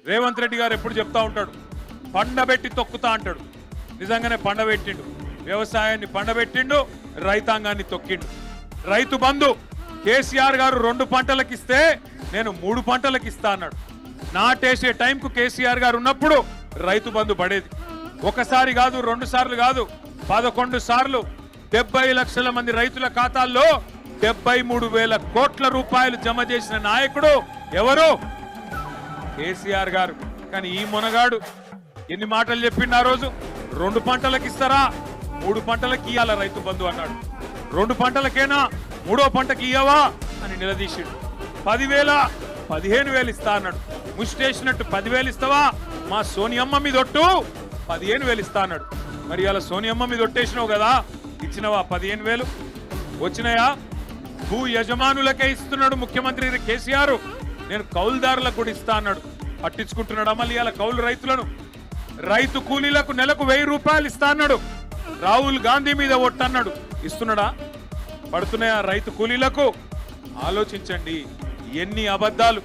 రేవంత్ రెడ్డి గారు ఎప్పుడు చెప్తా ఉంటాడు, పండబెట్టి తొక్కుతా అంటాడు. నిజంగానే పండబెట్టిండు, వ్యవసాయాన్ని పండబెట్టిండు, రైతాంగాన్ని తొక్కిండు. రైతు బంధు కేసీఆర్ గారు 2 పంటలకు ఇస్తే నేను 3 పంటలకు ఇస్తా అన్నాడు. నాటేసే టైంకు కేసీఆర్ గారు ఉన్నప్పుడు రైతు బంధు పడేది. ఒకసారి కాదు, 2 సార్లు కాదు, 11 సార్లు 70 లక్షల మంది రైతుల ఖాతాల్లో 73,000 కోట్ల రూపాయలు జమ చేసిన నాయకుడు ఎవరు? కేసీఆర్ గారు. కానీ ఈ మొనగాడు ఎన్ని మాటలు చెప్పిండు ఆ రోజు? 2 పంటలకు ఇస్తారా, 3 పంటలకు ఇయ్యాల రైతు బంధు అన్నాడు. 2 పంటలకేనా, 3వ పంటకి ఇయ్యవా అని నిలదీసిండు. 10,000 15,000 ఇస్తా అన్నాడు. ముష్టేసినట్టు 10,000 ఇస్తావా, మా సోనియమ్మ మీద ఒట్టు 15,000 ఇస్తా అన్నాడు. మరి అలా సోనియమ్మ మీద ఒట్టేసినావు కదా, ఇచ్చినవా 15,000? వచ్చినాయా? భూ యజమానులకే ఇస్తున్నాడు ముఖ్యమంత్రి కేసీఆర్. నేను కౌలుదారులకు కూడా ఇస్తా అన్నాడు. పట్టించుకుంటున్నాడు మళ్ళీ అలా కౌలు రైతులను. రైతు కూలీలకు నెలకు 1000 రూపాయలు ఇస్తా అన్నాడు. రాహుల్ గాంధీ మీద ఒట్టన్నాడు. ఇస్తున్నాడా? పడుతున్నాయా రైతు కూలీలకు? ఆలోచించండి, ఎన్ని అబద్ధాలు.